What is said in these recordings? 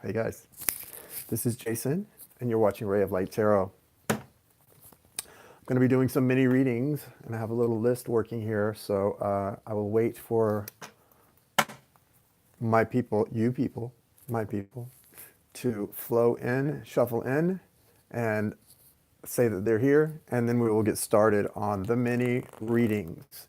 Hey guys, this is Jason, and you're watching Ray of Light Tarot. I'm going to be doing some mini readings, and I have a little list working here, so I will wait for my people, my people, to flow in, shuffle in, and say that they're here, and then we will get started on the mini readings.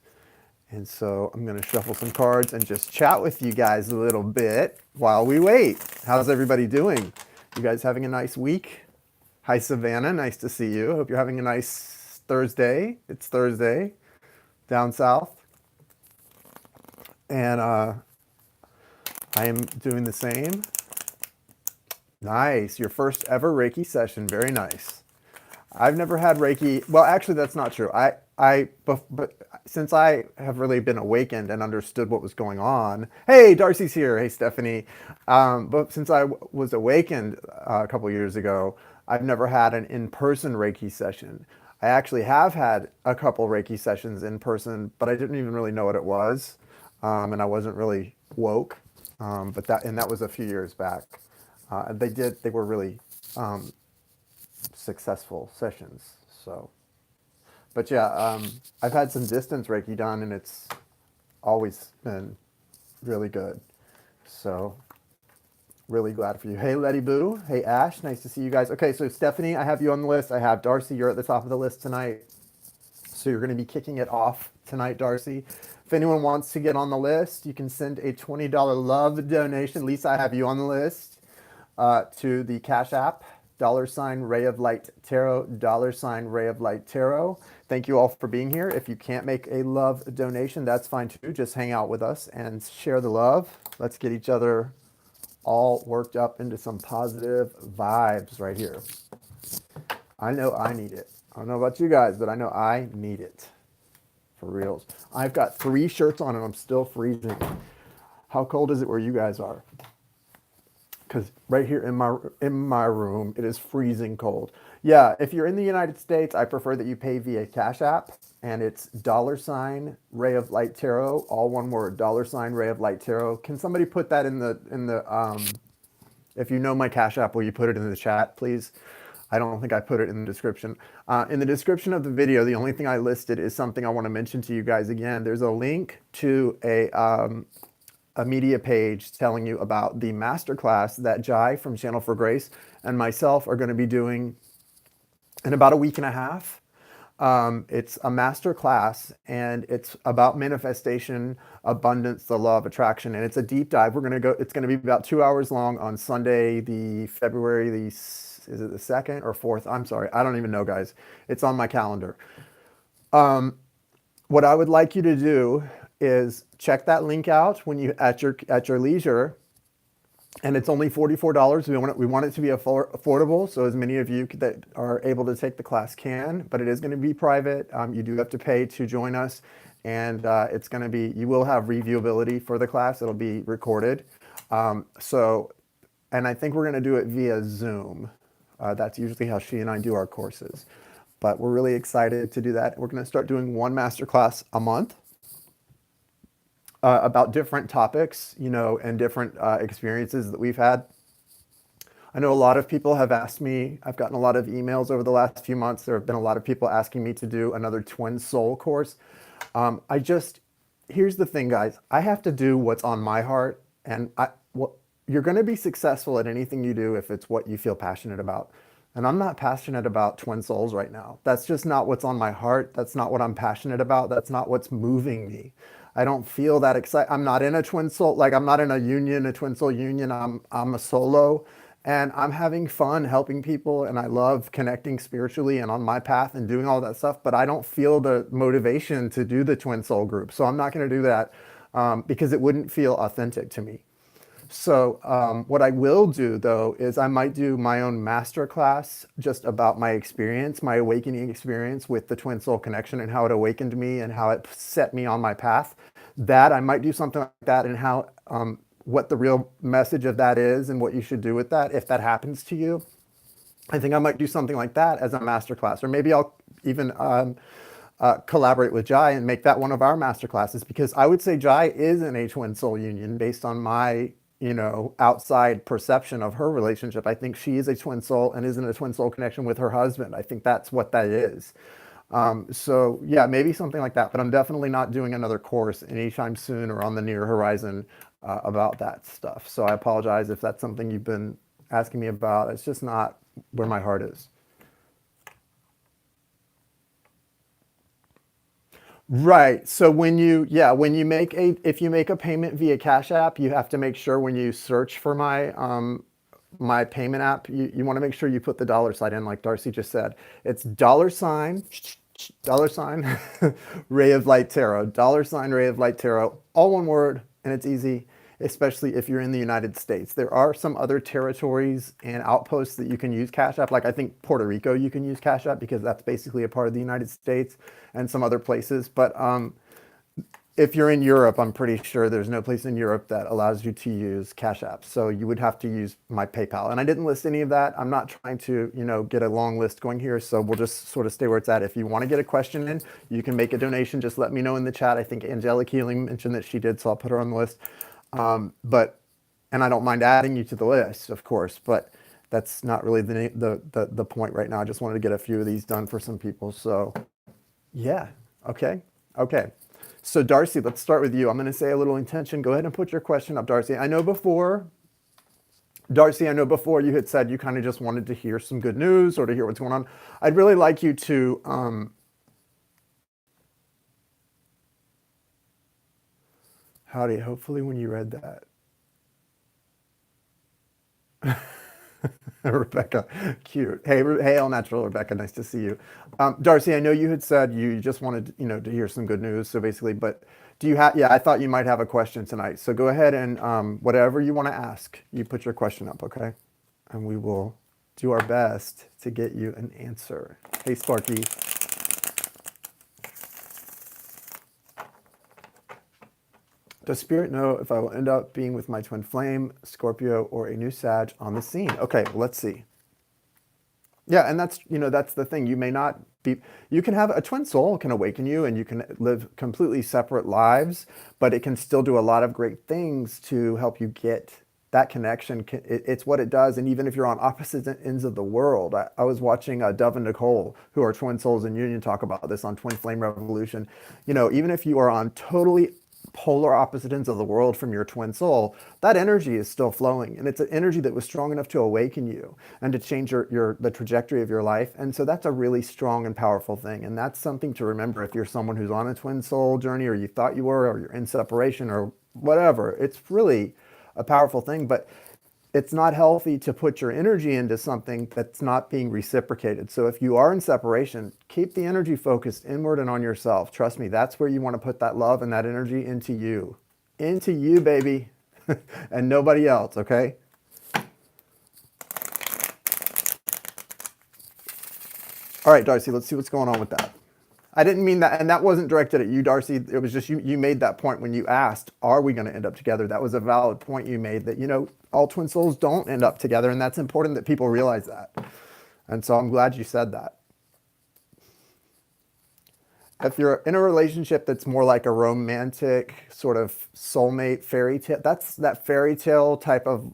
And so I'm going to shuffle some cards and just chat with you guys a little bit while we wait. How's everybody doing? You guys having a nice week? Hi, Savannah. Nice to see you. Hope you're having a nice Thursday. It's Thursday down south. And I am doing the same. Nice. Your first ever Reiki session. Very nice. I've never had Reiki. Well, actually, that's not true. But since I have really been awakened and understood what was going on. Hey, Darcy's here. Hey, Stephanie. But since I was awakened a couple years ago, I've never had an in-person Reiki session. I actually have had a couple Reiki sessions in person, but I didn't even really know what it was, and I wasn't really woke. But that was a few years back. They were really successful sessions. So, but yeah, I've had some distance Reiki done, and it's always been really good. So, really glad for you. Hey, Letty Boo. Hey, Ash. Nice to see you guys. Okay, so Stephanie, I have you on the list. I have Darcy. You're at the top of the list tonight. So you're going to be kicking it off tonight, Darcy. If anyone wants to get on the list, you can send a $20 love donation. Lisa, I have you on the list to the Cash App. $Ray of Light Tarot, $Ray of Light Tarot. Thank you all for being here. If you can't make a love donation, that's fine too. Just hang out with us and share the love. Let's get each other all worked up into some positive vibes right here. I know I need it. I don't know about you guys, but I know I need it. For reals. I've got 3 shirts on and I'm still freezing. How cold is it where you guys are? Because right here in my room, it is freezing cold. Yeah, if you're in the United States, I prefer that you pay via Cash App, and it's $Ray of Light Tarot, all one word, $Ray of Light Tarot. Can somebody put that in the if you know my Cash App, will you put it in the chat, please? I don't think I put it in the description. In the description of the video, the only thing I listed is something I want to mention to you guys again. There's a link to a media page telling you about the masterclass that Jai from Channel for Grace and myself are going to be doing in about a week and a half. It's a master class, and it's about manifestation, abundance, the law of attraction, and it's a deep dive. It's going to be about 2 hours long on Sunday, is it the 2nd or 4th? I'm sorry. I don't even know, guys. It's on my calendar. What I would like you to do is check that link out when you at your leisure, and it's only $44. We want it to be affordable, so as many of you that are able to take the class can, but it is going to be private. You do have to pay to join us, and it's going to be, you will have reviewability for the class. It'll be recorded. And I think we're going to do it via Zoom. That's usually how she and I do our courses, but we're really excited to do that. We're going to start doing one masterclass a month. About different topics, and different experiences that we've had. I know a lot of people have asked me, I've gotten a lot of emails over the last few months. There have been a lot of people asking me to do another Twin Soul course. Here's the thing, guys. I have to do what's on my heart, and you're going to be successful at anything you do if it's what you feel passionate about. And I'm not passionate about Twin Souls right now. That's just not what's on my heart. That's not what I'm passionate about. That's not what's moving me. I don't feel that excited. I'm not in a twin soul, I'm not in a twin soul union. I'm a solo, and I'm having fun helping people, and I love connecting spiritually and on my path and doing all that stuff, but I don't feel the motivation to do the twin soul group. So I'm not going to do that because it wouldn't feel authentic to me. So what I will do, though, is I might do my own master class just about my experience, my awakening experience with the Twin Soul connection and how it awakened me and how it set me on my path. That I might do something like that, and how what the real message of that is and what you should do with that if that happens to you. I think I might do something like that as a master class, or maybe I'll even collaborate with Jai and make that one of our master classes, because I would say Jai is in a Twin Soul union based on my outside perception of her relationship. I think she is a twin soul and is in a twin soul connection with her husband. I think that's what that is. So yeah, maybe something like that, but I'm definitely not doing another course anytime soon or on the near horizon about that stuff. So I apologize if that's something you've been asking me about. It's just not where my heart is. Right. So when you make if you make a payment via Cash App, you have to make sure when you search for my payment app, you want to make sure you put the dollar sign in, like Darcy just said. It's dollar sign, Ray of Light Tarot, dollar sign Ray of Light Tarot, all one word, and it's easy, especially if you're in the United States. There are some other territories and outposts that you can use Cash App. Like I think Puerto Rico, you can use Cash App because that's basically a part of the United States, and some other places. But if you're in Europe, I'm pretty sure there's no place in Europe that allows you to use Cash App. So you would have to use my PayPal. And I didn't list any of that. I'm not trying to, get a long list going here. So we'll just sort of stay where it's at. If you want to get a question in, you can make a donation. Just let me know in the chat. I think Angelic Healing mentioned that she did, so I'll put her on the list. But and I don't mind adding you to the list, of course, but that's not really the point right now. I just wanted to get a few of these done for some people. So yeah, okay, okay. So Darcy, let's start with you. I'm going to say a little intention. Go ahead and put your question up, Darcy. Darcy, I know before you had said you kind of just wanted to hear some good news or to hear what's going on. I'd really like you to, howdy, hopefully when you read that. Rebecca, cute. Hey, all natural, Rebecca. Nice to see you, Darcy. I know you had said you just wanted, to hear some good news. So basically, but do you have? Yeah, I thought you might have a question tonight. So go ahead and whatever you want to ask, you put your question up, okay? And we will do our best to get you an answer. Hey, Sparky. Does Spirit know if I will end up being with my twin flame, Scorpio, or a new Sag on the scene? Okay, well, let's see. Yeah, and that's the thing. You may not be, you can have a twin soul can awaken you and you can live completely separate lives, but it can still do a lot of great things to help you get that connection. It's what it does. And even if you're on opposite ends of the world, I was watching Dove and Nicole, who are twin souls in union, talk about this on Twin Flame Revolution. Even if you are on totally polar opposite ends of the world from your twin soul, that energy is still flowing, and it's an energy that was strong enough to awaken you and to change the trajectory of your life. And so that's a really strong and powerful thing, and that's something to remember if you're someone who's on a twin soul journey, or you thought you were, or you're in separation, or whatever. It's really a powerful thing, but it's not healthy to put your energy into something that's not being reciprocated. So if you are in separation, keep the energy focused inward and on yourself. Trust me, that's where you want to put that love and that energy into you. Into you, baby, and nobody else, okay? All right, Darcy, let's see what's going on with that. I didn't mean that, and that wasn't directed at you, Darcy. It was just you made that point when you asked, are we going to end up together? That was a valid point you made, that, all twin souls don't end up together, and that's important that people realize that. And so I'm glad you said that. If you're in a relationship that's more like a romantic sort of soulmate fairy tale, that's that fairy tale type of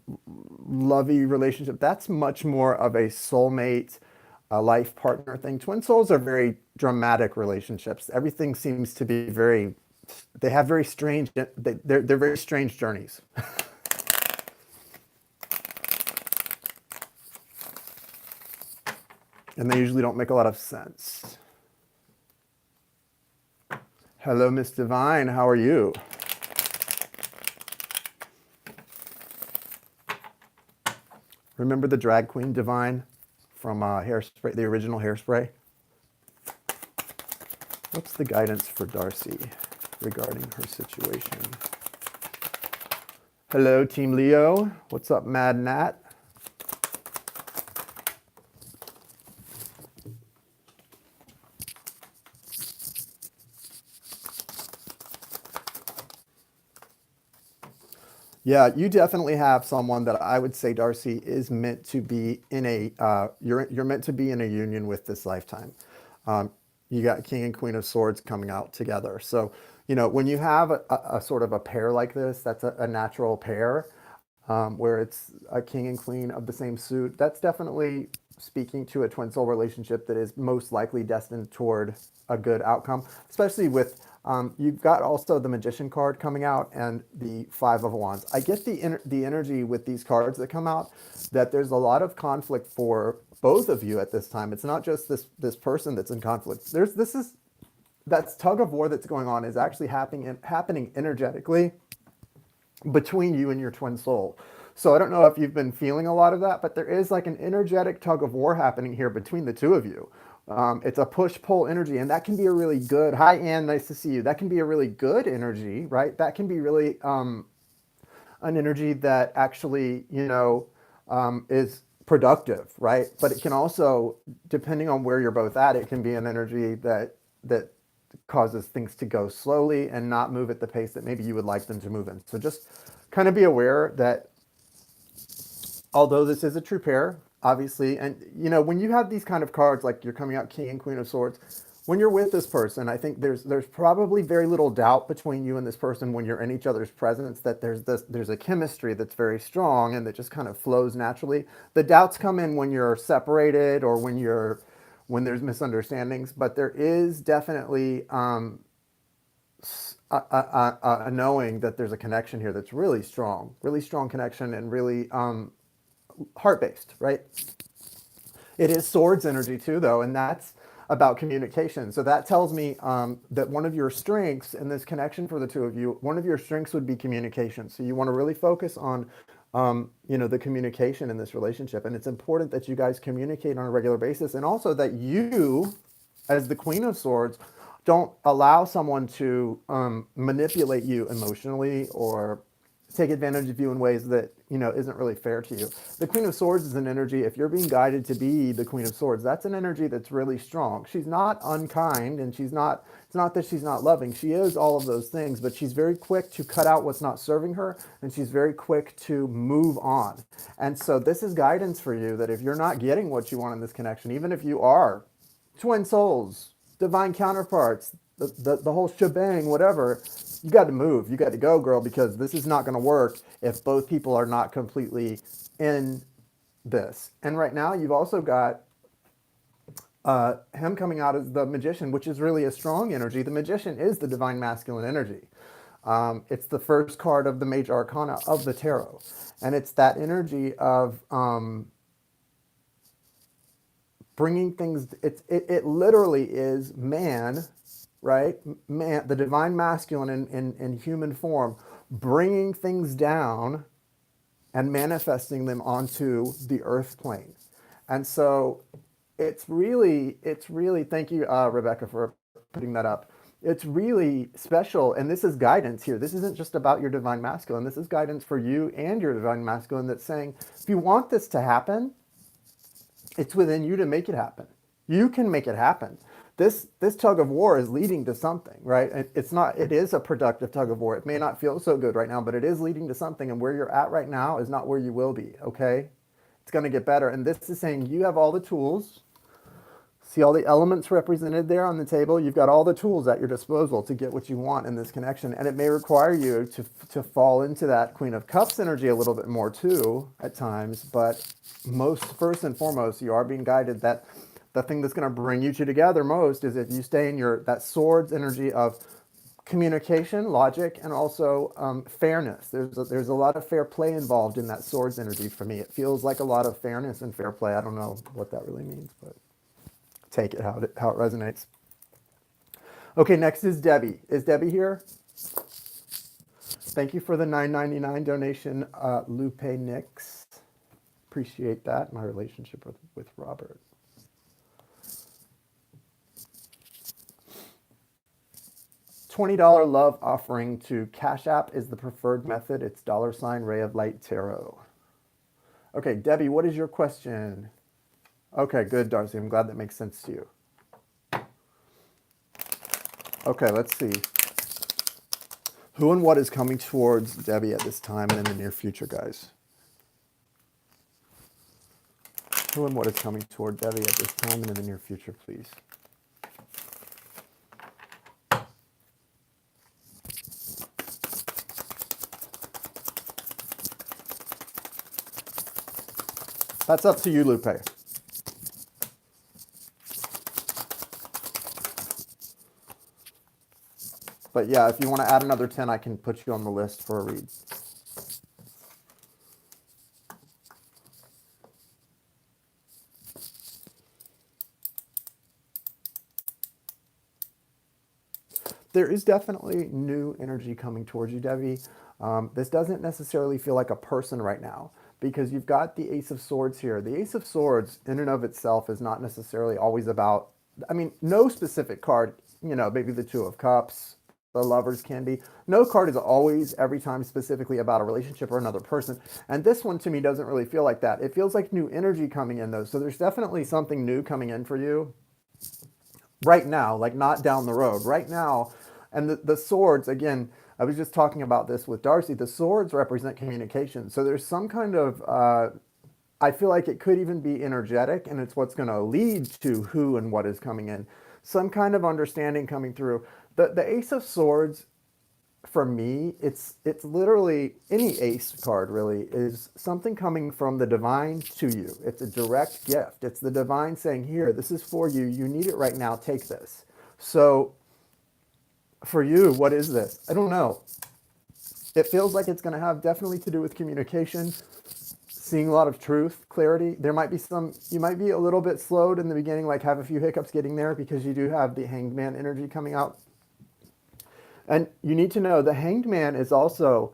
lovey relationship. That's much more of a soulmate, a life partner thing. Twin souls are very dramatic relationships. Everything seems to be they have very strange, they're very strange journeys. And they usually don't make a lot of sense. Hello, Miss Divine. How are you? Remember the drag queen Divine from Hairspray, the original Hairspray? What's the guidance for Darcy regarding her situation? Hello, Team Leo. What's up, Mad Nat? Yeah, you definitely have someone that I would say, Darcy, is meant to be in you're meant to be in a union with this lifetime. You got King and Queen of Swords coming out together. So, when you have a sort of a pair like this, that's a natural pair. where it's a king and queen of the same suit. That's definitely speaking to a twin soul relationship that is most likely destined toward a good outcome, especially with you've got also the Magician card coming out and the Five of Wands. I get the energy with these cards that come out that there's a lot of conflict for both of you at this time. It's not just this person that's in conflict. That tug of war that's going on is actually happening energetically between you and your twin soul. So I don't know if you've been feeling a lot of that, but there is like an energetic tug of war happening here between the two of you. It's a push-pull energy, and that can be a really good, hi Ann, nice to see you. That can be a really good energy, right? That can be really an energy that actually, is productive, right? But it can also, depending on where you're both at, it can be an energy that causes things to go slowly and not move at the pace that maybe you would like them to move in. So just kind of be aware that although this is a true pair, obviously, and when you have these kind of cards, like you're coming out King and Queen of Swords, when you're with this person, I think there's probably very little doubt between you and this person when you're in each other's presence that there's a chemistry that's very strong and that just kind of flows naturally. The doubts come in when you're separated or when there's misunderstandings, but there is definitely a knowing that there's a connection here that's really strong connection, and really heart-based, right? It is swords energy too, though, and that's about communication. So that tells me that one of your strengths in this connection for the two of you, one of your strengths would be communication. So you want to really focus on, the communication in this relationship. And it's important that you guys communicate on a regular basis, and also that you, as the Queen of Swords, don't allow someone to manipulate you emotionally or take advantage of you in ways that isn't really fair to you. The Queen of Swords is an energy, if you're being guided to be the Queen of Swords, that's an energy that's really strong. She's not unkind, and it's not that she's not loving. She is all of those things, but she's very quick to cut out what's not serving her, and she's very quick to move on. And so this is guidance for you, that if you're not getting what you want in this connection, even if you are twin souls, divine counterparts, the whole shebang, whatever, you got to move. You got to go, girl, because this is not going to work if both people are not completely in this. And right now, you've also got him coming out as the Magician, which is really a strong energy. The Magician is the divine masculine energy. It's the first card of the major arcana of the tarot. And it's that energy of bringing things, it literally is man, right? Man, the divine masculine in human form, bringing things down and manifesting them onto the earth plane. And so it's really, thank you, Rebecca, for putting that up. It's really special, and this is guidance here. This isn't just about your divine masculine. This is guidance for you and your divine masculine that's saying, if you want this to happen, it's within you to make it happen. You can make it happen. This tug of war is leading to something, right? It is a productive tug of war. It may not feel so good right now, but it is leading to something, and where you're at right now is not where you will be, okay? It's going to get better. And this is saying you have all the tools. See all the elements represented there on the table? You've got all the tools at your disposal to get what you want in this connection. And it may require you to fall into that Queen of Cups energy a little bit more too at times. But first and foremost, you are being guided that the thing that's going to bring you two together most is if you stay in that swords energy of communication, logic, and also fairness. There's a lot of fair play involved in that swords energy for me. It feels like a lot of fairness and fair play. I don't know what that really means, but take it how it resonates. Okay, next is Debbie. Is Debbie here? Thank you for the $9.99 donation, Lupe Nix. Appreciate that, my relationship with Robert. $20 love offering to Cash App is the preferred method. It's $ Ray of Light Tarot. Okay, Debbie, what is your question? Okay, good, Darcy. I'm glad that makes sense to you. Okay, let's see. Who and what is coming towards Debbie at this time and in the near future, guys? Who and what is coming toward Debbie at this time and in the near future, please? That's up to you, Lupe. But yeah, if you want to add another 10, I can put you on the list for a read. There is definitely new energy coming towards you, Debbie. This doesn't necessarily feel like a person right now because you've got the Ace of Swords here. The Ace of Swords, in and of itself, is not necessarily always about, I mean, no specific card, maybe the Two of Cups, the Lovers can be. No card is always, every time, specifically about a relationship or another person. And this one to me doesn't really feel like that. It feels like new energy coming in, though. So there's definitely something new coming in for you right now, like not down the road, right now. And the swords, again, I was just talking about this with Darcy. The swords represent communication. So there's some kind of, I feel like it could even be energetic, and it's what's going to lead to who and what is coming in. Some kind of understanding coming through. The Ace of Swords, for me, it's literally any ace card really is something coming from the divine to you. It's a direct gift. It's the divine saying, here, this is for you. You need it right now. Take this. So for you, what is this? I don't know. It feels like it's going to have definitely to do with communication, seeing a lot of truth, clarity. There might be some, you might be a little bit slowed in the beginning, like have a few hiccups getting there because you do have the Hanged Man energy coming out. And you need to know the Hanged Man is also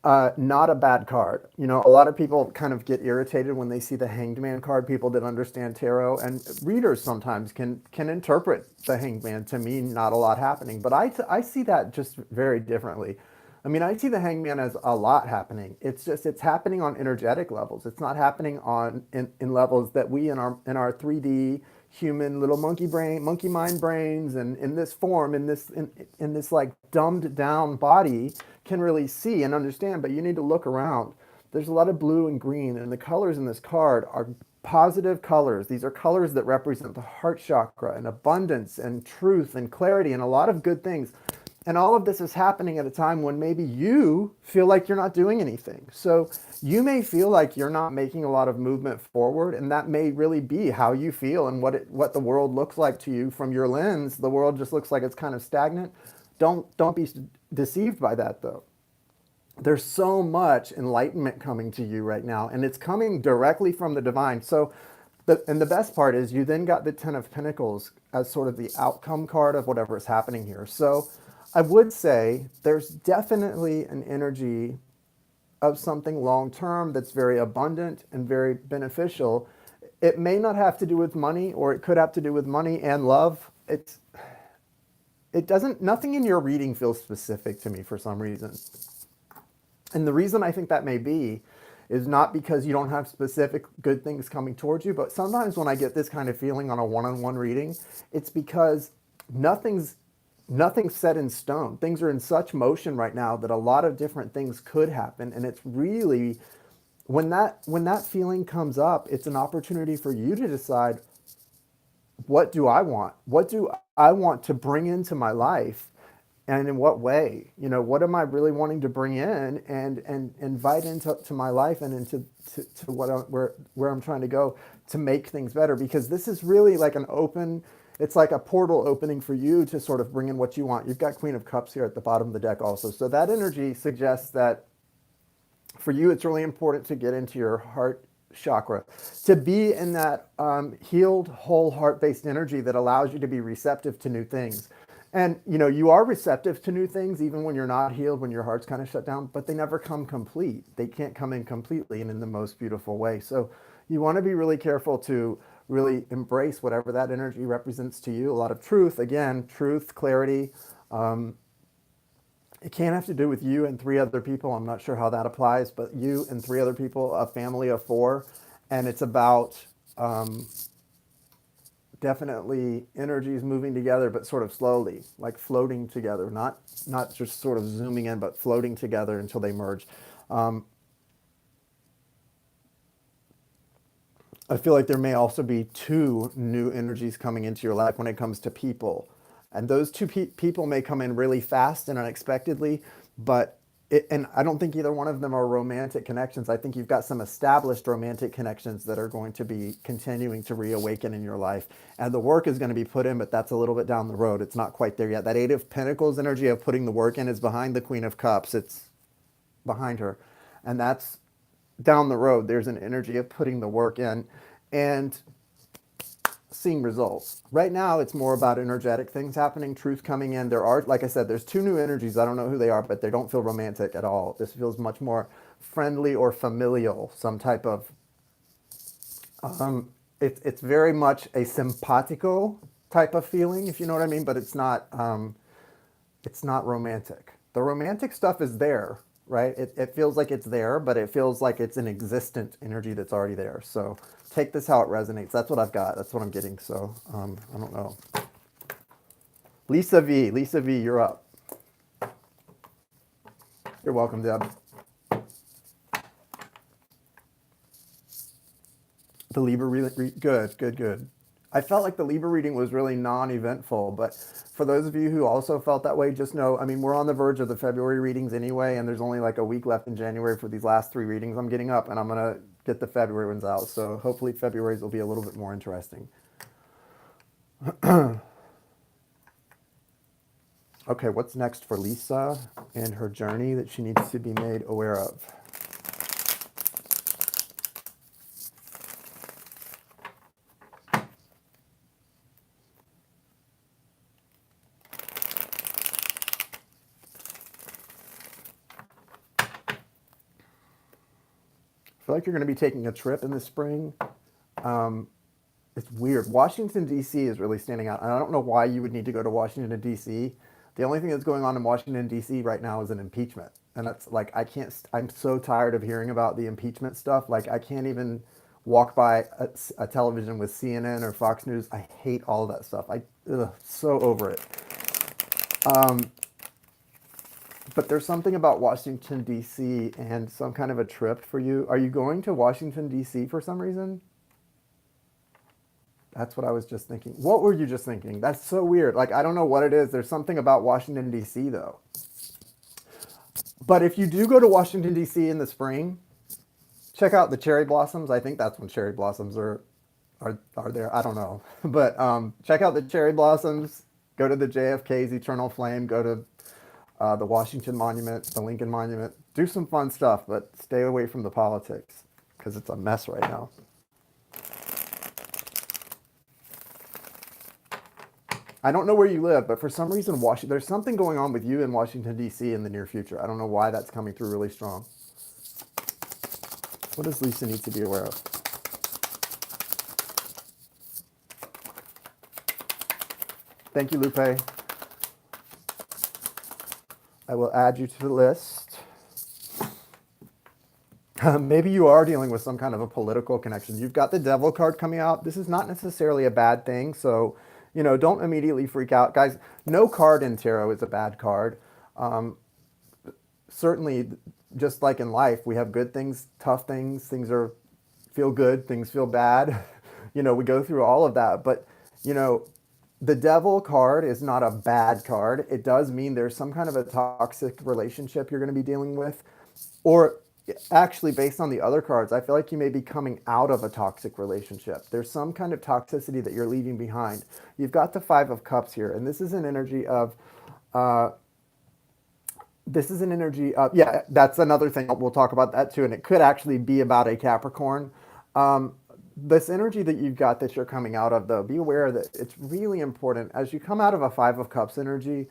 not a bad card. A lot of people kind of get irritated when they see the Hanged Man card. People that understand tarot and readers sometimes can interpret the Hanged Man to mean not a lot happening. But I see that just very differently. I mean, I see the Hanged Man as a lot happening. It's just it's happening on energetic levels. It's not happening on in levels that we in our 3D human little monkey mind brains and in this form in this like dumbed down body can really see and understand. But you need to look around. There's a lot of blue and green, and the colors in this card are positive colors. These are colors that represent the heart chakra and abundance and truth and clarity and a lot of good things. And all of this is happening at a time when maybe you feel like you're not doing anything. So you may feel like you're not making a lot of movement forward, and that may really be how you feel and what the world looks like to you from your lens. The world just looks like it's kind of stagnant. Don't be deceived by that, though. There's so much enlightenment coming to you right now, and it's coming directly from the divine. So and the best part is you then got the Ten of Pentacles as sort of the outcome card of whatever is happening here. So I would say there's definitely an energy of something long term that's very abundant and very beneficial. It may not have to do with money, or it could have to do with money and love. It doesn't, nothing in your reading feels specific to me for some reason. And the reason I think that may be is not because you don't have specific good things coming towards you, but sometimes when I get this kind of feeling on a one-on-one reading, it's because nothing's set in stone. Things are in such motion right now that a lot of different things could happen. And it's really, when that feeling comes up, it's an opportunity for you to decide, what do I want? What do I want to bring into my life? And in what way? What am I really wanting to bring in and invite into my life and into to where I'm trying to go to make things better? Because this is really like it's like a portal opening for you to sort of bring in what you want. You've got Queen of Cups here at the bottom of the deck also. So that energy suggests that for you, it's really important to get into your heart chakra, to be in that healed, whole heart-based energy that allows you to be receptive to new things. And, you are receptive to new things, even when you're not healed, when your heart's kind of shut down, but they never come complete. They can't come in completely and in the most beautiful way. So you want to be really careful to really embrace whatever that energy represents to you. A lot of truth, again, truth, clarity. It can't have to do with you and three other people. I'm not sure how that applies, but you and three other people, a family of four. And it's about definitely energies moving together, but sort of slowly, like floating together, not just sort of zooming in, but floating together until they merge. I feel like there may also be two new energies coming into your life when it comes to people. And those two people may come in really fast and unexpectedly, but and I don't think either one of them are romantic connections. I think you've got some established romantic connections that are going to be continuing to reawaken in your life. And the work is going to be put in, but that's a little bit down the road. It's not quite there yet. That Eight of Pentacles energy of putting the work in is behind the Queen of Cups. It's behind her. And that's down the road. There's an energy of putting the work in and seeing results. Right now, it's more about energetic things happening, truth coming in. There are, like I said, there's two new energies. I don't know who they are, but they don't feel romantic at all. This feels much more friendly or familial, some type of, it's very much a simpatico type of feeling, if you know what I mean, but it's not romantic. The romantic stuff is there, right? It feels like it's there, but it feels like it's an existent energy that's already there. So take this how it resonates. That's what I've got. That's what I'm getting. So I don't know. Lisa V, you're up. You're welcome, Deb. The Libra reading, good. I felt like the Libra reading was really non-eventful, but for those of you who also felt that way, just know, I mean, we're on the verge of the February readings anyway, and there's only like a week left in January for these last three readings I'm getting up, and I'm going to get the February ones out. So hopefully February's will be a little bit more interesting. Okay, what's next for Lisa and her journey that she needs to be made aware of? I feel like you're going to be taking a trip in the spring. It's weird. Washington, D.C. is really standing out. And I don't know why you would need to go to Washington, D.C. The only thing that's going on in Washington, D.C. right now is an impeachment. And that's like, I'm so tired of hearing about the impeachment stuff. Like, I can't even walk by a television with CNN or Fox News. I hate all of that stuff. So over it. But there's something about Washington, D.C. and some kind of a trip for you. Are you going to Washington, D.C. for some reason? That's what I was just thinking. What were you just thinking? That's so weird. Like, I don't know what it is. There's something about Washington, D.C., though. But if you do go to Washington, D.C. in the spring, check out the cherry blossoms. I think that's when cherry blossoms are there. I don't know. But check out the cherry blossoms. Go to the JFK's Eternal Flame. Go to the Washington Monument, the Lincoln Monument. Do some fun stuff, but stay away from the politics because it's a mess right now. I don't know where you live, but for some reason, there's something going on with you in Washington, D.C. in the near future. I don't know why that's coming through really strong. What does Lisa need to be aware of? Thank you, Lupe. I will add you to the list. Maybe you are dealing with some kind of a political connection. You've got the Devil card coming out. This is not necessarily a bad thing, so don't immediately freak out. Guys, no card in tarot is a bad card. Certainly, just like in life, we have good things, tough things, feel good, things feel bad. We go through all of that, but, the Devil card is not a bad card. It does mean there's some kind of a toxic relationship you're going to be dealing with. Or actually, based on the other cards, I feel like you may be coming out of a toxic relationship. There's some kind of toxicity that you're leaving behind. You've got the Five of Cups here, and this is an energy of... yeah, that's another thing. We'll talk about that too, and it could actually be about a Capricorn. This energy that you've got that you're coming out of, though, be aware that it's really important. As you come out of a Five of Cups energy,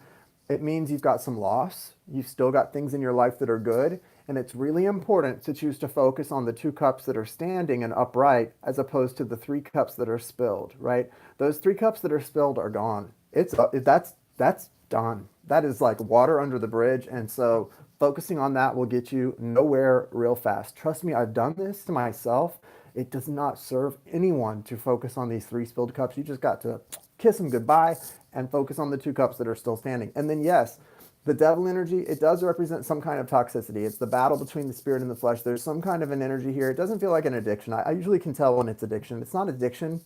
it means you've got some loss. You've still got things in your life that are good. And it's really important to choose to focus on the two cups that are standing and upright as opposed to the three cups that are spilled, right? Those three cups that are spilled are gone. That's done. That is like water under the bridge. And so focusing on that will get you nowhere real fast. Trust me, I've done this to myself. It does not serve anyone to focus on these three spilled cups. You just got to kiss them goodbye and focus on the two cups that are still standing. And then, yes, the Devil energy, it does represent some kind of toxicity. It's the battle between the spirit and the flesh. There's some kind of an energy here. It doesn't feel like an addiction. I usually can tell when it's addiction. It's not addiction.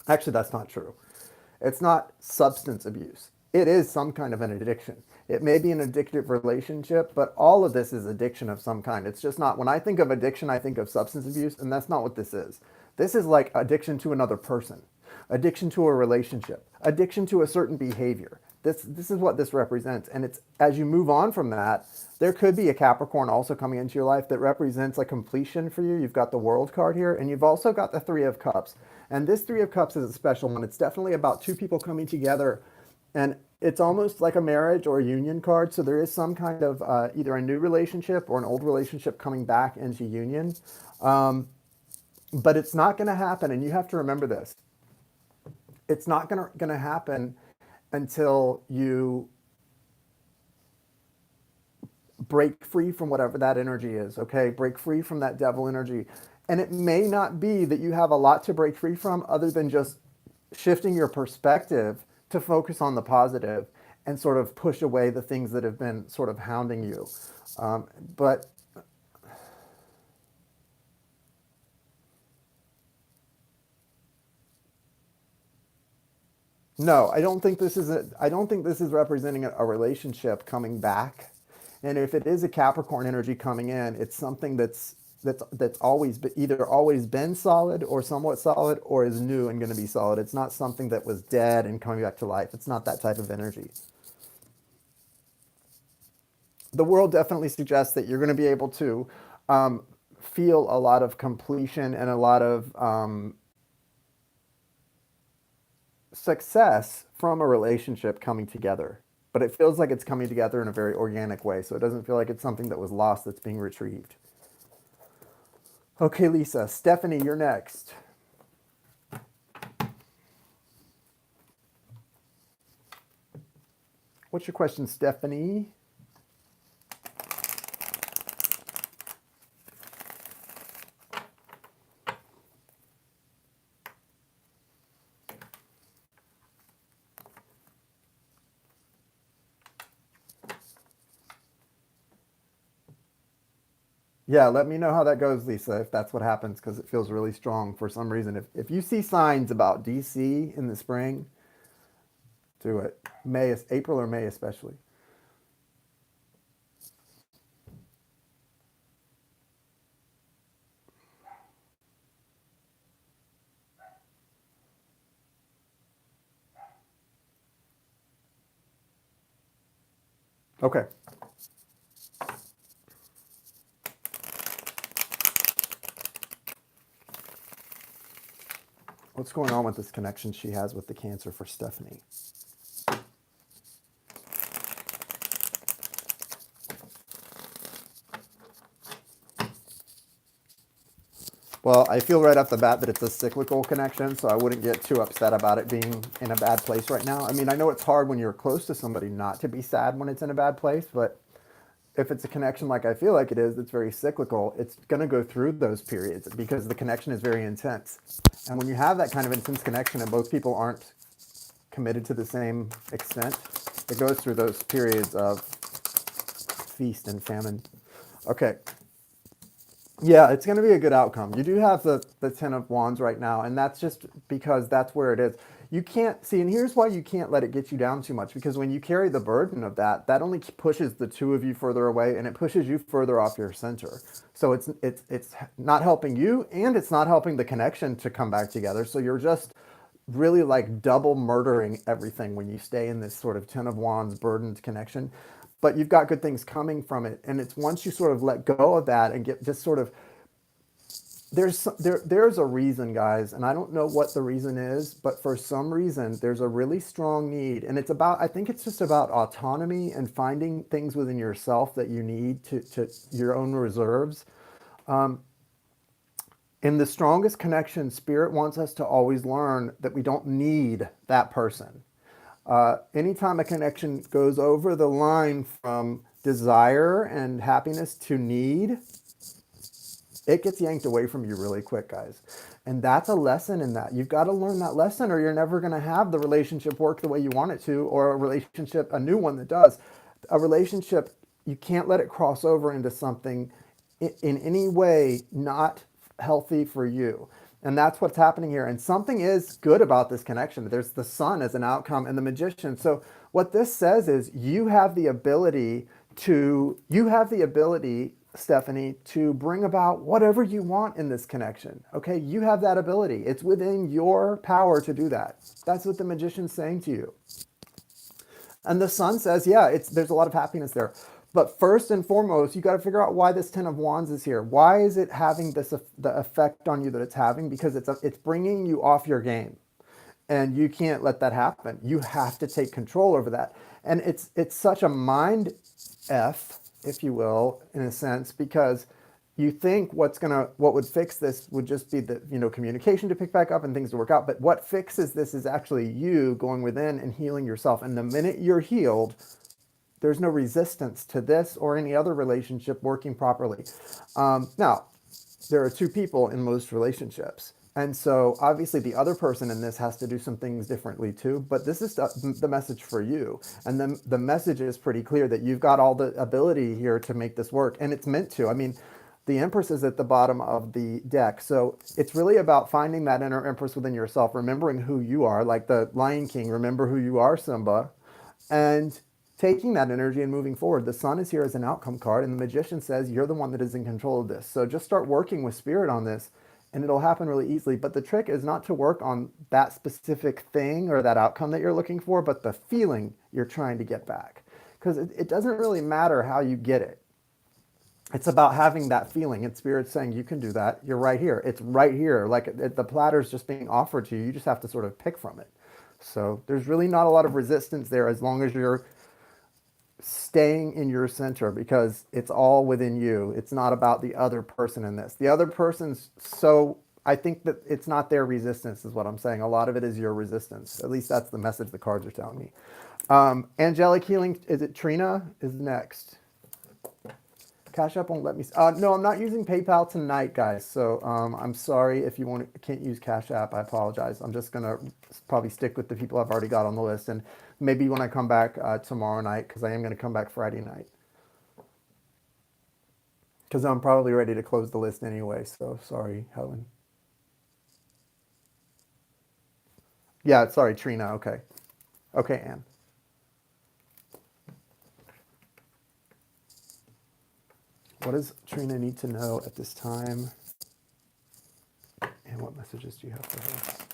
Actually, that's not true. It's not substance abuse. It is some kind of an addiction. It may be an addictive relationship, but all of this is addiction of some kind. It's just not, when I think of addiction, I think of substance abuse, and that's not what this is. This is like addiction to another person, addiction to a relationship, addiction to a certain behavior. This is what this represents. And it's, as you move on from that, there could be a Capricorn also coming into your life that represents a completion for you. You've got the World card here, and you've also got the Three of Cups. And this Three of Cups is a special one. It's definitely about two people coming together, and it's almost like a marriage or a union card. So there is some kind of either a new relationship or an old relationship coming back into union. But it's not going to happen, and you have to remember this. It's not going to happen until you break free from whatever that energy is, okay? Break free from that devil energy. And it may not be that you have a lot to break free from other than just shifting your perspective to focus on the positive and sort of push away the things that have been sort of hounding you. But no, I don't think this is representing a relationship coming back. And if it is a Capricorn energy coming in, it's something that's always been, either always been solid or somewhat solid, or is new and going to be solid. It's not something that was dead and coming back to life. It's not that type of energy. The world definitely suggests that you're going to be able to feel a lot of completion and a lot of success from a relationship coming together. But it feels like it's coming together in a very organic way. So it doesn't feel like it's something that was lost that's being retrieved. Okay, Lisa. Stephanie, you're next. What's your question, Stephanie? Yeah, let me know how that goes, Lisa, if that's what happens, because it feels really strong for some reason. If you see signs about DC in the spring, do it. April or May especially. Okay. What's going on with this connection she has with the Cancer for Stephanie? Well, I feel right off the bat that it's a cyclical connection, so I wouldn't get too upset about it being in a bad place right now. I mean, I know it's hard when you're close to somebody not to be sad when it's in a bad place, but if it's a connection like I feel like it is, that's very cyclical, it's going to go through those periods because the connection is very intense. And when you have that kind of intense connection and both people aren't committed to the same extent, it goes through those periods of feast and famine. Okay. Yeah, it's going to be a good outcome. You do have the Ten of Wands right now, and that's just because that's where it is. You can't see, and here's why you can't let it get you down too much, because when you carry the burden of that, that only pushes the two of you further away, and it pushes you further off your center. So it's not helping you, and it's not helping the connection to come back together. So you're just really like double murdering everything when you stay in this sort of Ten of Wands burdened connection. But you've got good things coming from it, and it's once you sort of let go of that and get just sort of, there's a reason, guys, and I don't know what the reason is, but for some reason there's a really strong need, and it's about, I think it's just about autonomy and finding things within yourself that you need to your own reserves. In the strongest connection, Spirit wants us to always learn that we don't need that person. Anytime a connection goes over the line from desire and happiness to need, it gets yanked away from you really quick, guys. And that's a lesson in that. You've got to learn that lesson, or you're never going to have the relationship work the way you want it to, or a relationship, a new one that does. A relationship, you can't let it cross over into something in any way not healthy for you. And that's what's happening here. And something is good about this connection. There's the Sun as an outcome and the Magician. So What this says is you have the ability, Stephanie, to bring about whatever you want in this connection. Okay, you have that ability. It's within your power to do that. That's what the magician's saying to you. And the sun says, yeah, there's a lot of happiness there. But first and foremost, you got to figure out why this Ten of Wands is here. Why is it having the effect on you that it's having? Because it's bringing you off your game, and you can't let that happen. You have to take control over that. And it's such a mind f, if you will, in a sense, because you think what would fix this would just be the communication to pick back up and things to work out. But what fixes this is actually you going within and healing yourself. And the minute you're healed, there's no resistance to this or any other relationship working properly. Now, there are two people in most relationships. And so obviously the other person in this has to do some things differently too, but this is the message for you. And then the message is pretty clear that you've got all the ability here to make this work, and it's meant to. I mean, the Empress is at the bottom of the deck. So it's really about finding that inner Empress within yourself, remembering who you are, like the Lion King, remember who you are, Simba, and taking that energy and moving forward. The Sun is here as an outcome card, and the Magician says you're the one that is in control of this. So just start working with Spirit on this, and it'll happen really easily. But the trick is not to work on that specific thing or that outcome that you're looking for, but the feeling you're trying to get back. Because it doesn't really matter how you get it. It's about having that feeling, and Spirit's saying you can do that. You're right here. It's right here. Like the platter's just being offered to you. You just have to sort of pick from it. So there's really not a lot of resistance there as long as you're staying in your center, because it's all within you. It's not about the other person in this. The other person's, so I think that it's not their resistance is what I'm saying. A lot of it is your resistance. At least that's the message the cards are telling me. Angelic healing, is it Trina is next? Cash App won't let me. No, I'm not using PayPal tonight, guys. So I'm sorry if you can't use Cash App. I apologize. I'm just gonna probably stick with the people I've already got on the list, and maybe when I come back tomorrow night, because I am gonna come back Friday night, because I'm probably ready to close the list anyway. So sorry, Helen. Yeah, sorry, Trina. Okay, okay, Anne. What does Trina need to know at this time? And what messages do you have for her?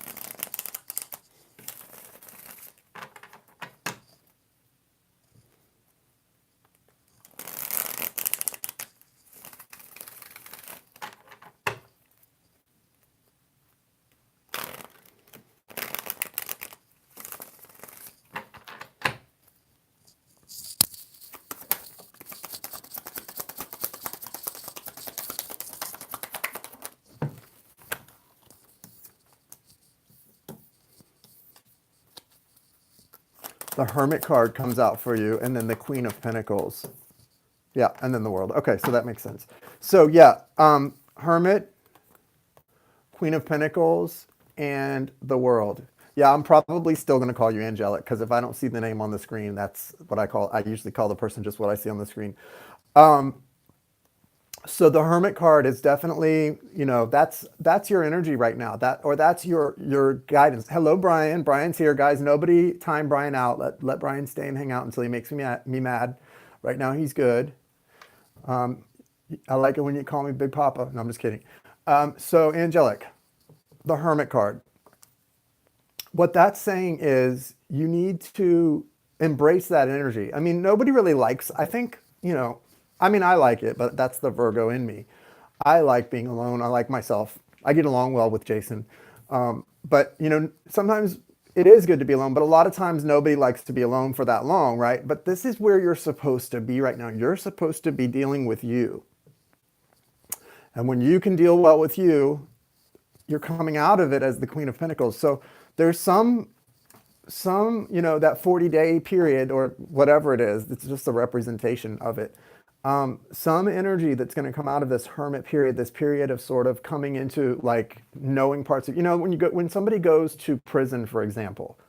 The Hermit card comes out for you, and then the Queen of Pentacles. Yeah, and then the World. Okay, so that makes sense. So yeah, Hermit, Queen of Pentacles, and the World. Yeah, I'm probably still going to call you Angelic, because if I don't see the name on the screen, that's what I usually call the person just what I see on the screen. So the Hermit card is definitely, that's your energy right now. That's your guidance. Hello, Brian. Brian's here, guys. Nobody time Brian out. Let Brian stay and hang out until he makes me mad. Right now, he's good. I like it when you call me Big Papa. No, I'm just kidding. So Angelic, the Hermit card. What that's saying is you need to embrace that energy. I mean, nobody really likes, I think, I like it, but that's the Virgo in me. I like being alone. I like myself. I get along well with Jason. But, sometimes it is good to be alone, but a lot of times nobody likes to be alone for that long, right? But this is where you're supposed to be right now. You're supposed to be dealing with you. And when you can deal well with you, you're coming out of it as the Queen of Pentacles. So there's some that 40-day period or whatever it is, it's just a representation of it. Some energy that's going to come out of this hermit period, this period of sort of coming into like knowing parts of, when somebody goes to prison, for example,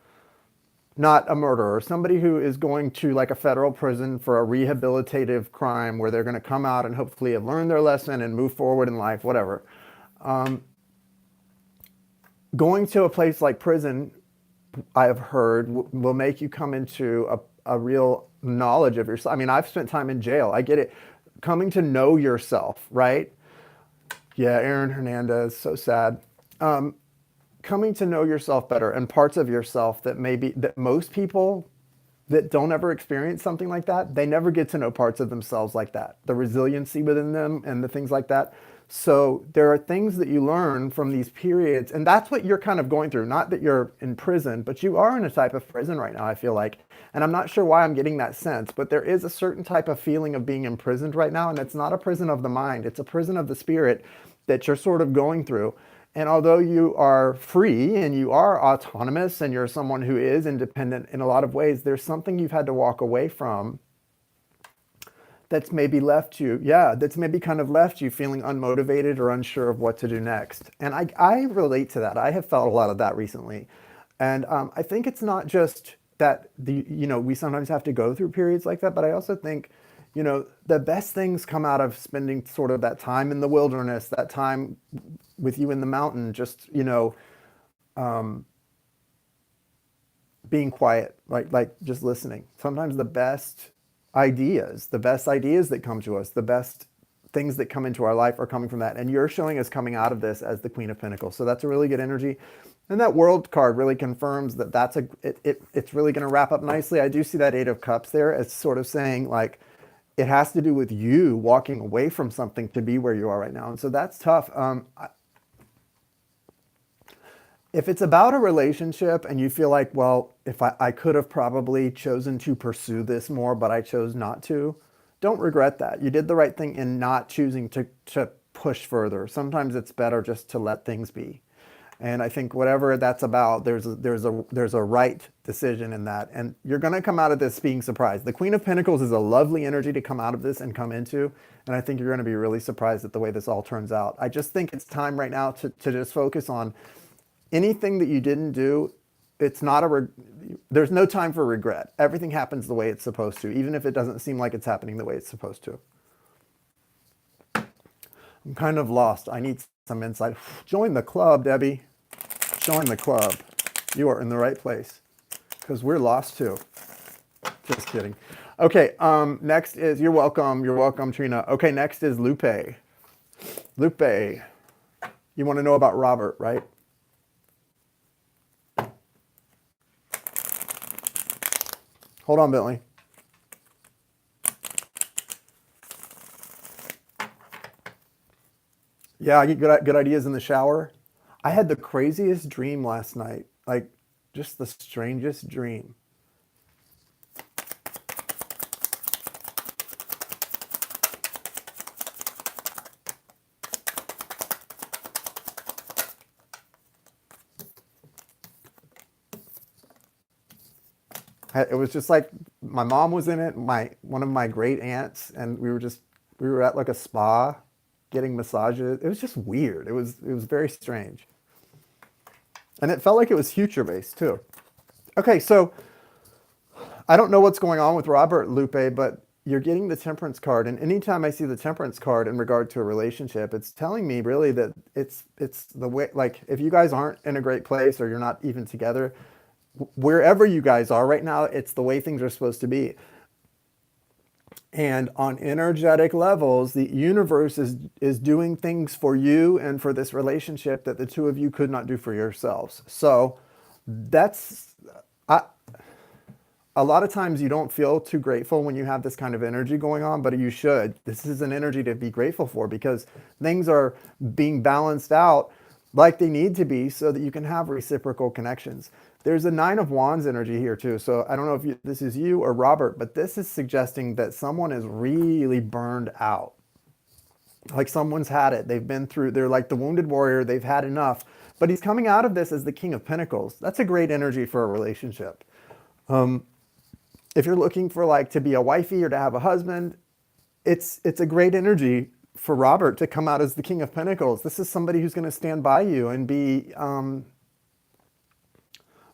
not a murderer, somebody who is going to like a federal prison for a rehabilitative crime where they're going to come out and hopefully have learned their lesson and move forward in life, whatever. Going to a place like prison I have heard, will make you come into a real knowledge of yourself. I mean, I've spent time in jail. I get it. Coming to know yourself, right? Yeah, Aaron Hernandez, so sad. Coming to know yourself better and parts of yourself that maybe that most people that don't ever experience something like that, they never get to know parts of themselves like that, the resiliency within them and the things like that. So there are things that you learn from these periods, and that's what you're kind of going through. Not that you're in prison, but you are in a type of prison right now, I feel like. And I'm not sure why I'm getting that sense, but there is a certain type of feeling of being imprisoned right now, and it's not a prison of the mind, it's a prison of the spirit that you're sort of going through. And although you are free and you are autonomous and you're someone who is independent in a lot of ways, there's something you've had to walk away from that's maybe left you, yeah, that's maybe kind of left you feeling unmotivated or unsure of what to do next. And I relate to that. I have felt a lot of that recently. And I think it's not just that we sometimes have to go through periods like that, but I also think, the best things come out of spending sort of that time in the wilderness, that time with you in the mountain, just, being quiet, like just listening. Sometimes the best ideas that come to us, the best things that come into our life are coming from that. And you're showing us coming out of this as the Queen of Pentacles. So that's a really good energy. And that World card really confirms that it's really going to wrap up nicely. I do see that Eight of Cups there as sort of saying like, it has to do with you walking away from something to be where you are right now. And so that's tough. If it's about a relationship and you feel like, well, if I could have probably chosen to pursue this more, but I chose not to, don't regret that. You did the right thing in not choosing to push further. Sometimes it's better just to let things be. And I think whatever that's about, there's a right decision in that. And you're going to come out of this being surprised. The Queen of Pentacles is a lovely energy to come out of this and come into. And I think you're going to be really surprised at the way this all turns out. I just think it's time right now to just focus on anything that you didn't do. It's not there's no time for regret. Everything happens the way it's supposed to, even if it doesn't seem like it's happening the way it's supposed to. I'm kind of lost. I need some insight. Join the club, Debbie. Join the club. You are in the right place because we're lost too. Just kidding. Okay, next is, you're welcome, Trina. Okay, next is Lupe. Lupe, you want to know about Robert, right? Hold on, Bentley. Yeah, I get good ideas in the shower. I had the craziest dream last night, like just the strangest dream. It was just like my mom was in it, one of my great aunts, and we were at like a spa getting massages. It was just weird. It was very strange. And it felt like it was future based too. Okay, so I don't know what's going on with Robert, Lupe, but you're getting the Temperance card, and anytime I see the Temperance card in regard to a relationship, it's telling me really that it's the way, like if you guys aren't in a great place or you're not even together, wherever you guys are right now, it's the way things are supposed to be. And on energetic levels, the universe is doing things for you and for this relationship that the two of you could not do for yourselves. So that's, a lot of times you don't feel too grateful when you have this kind of energy going on, but you should. This is an energy to be grateful for because things are being balanced out like they need to be so that you can have reciprocal connections. There's a Nine of Wands energy here too. So I don't know if this is you or Robert, but this is suggesting that someone is really burned out. Like someone's had it. They've been through, they're like the wounded warrior. They've had enough, but he's coming out of this as the King of Pentacles. That's a great energy for a relationship. If you're looking for like to be a wifey or to have a husband, it's a great energy for Robert to come out as the King of Pentacles. This is somebody who's going to stand by you and be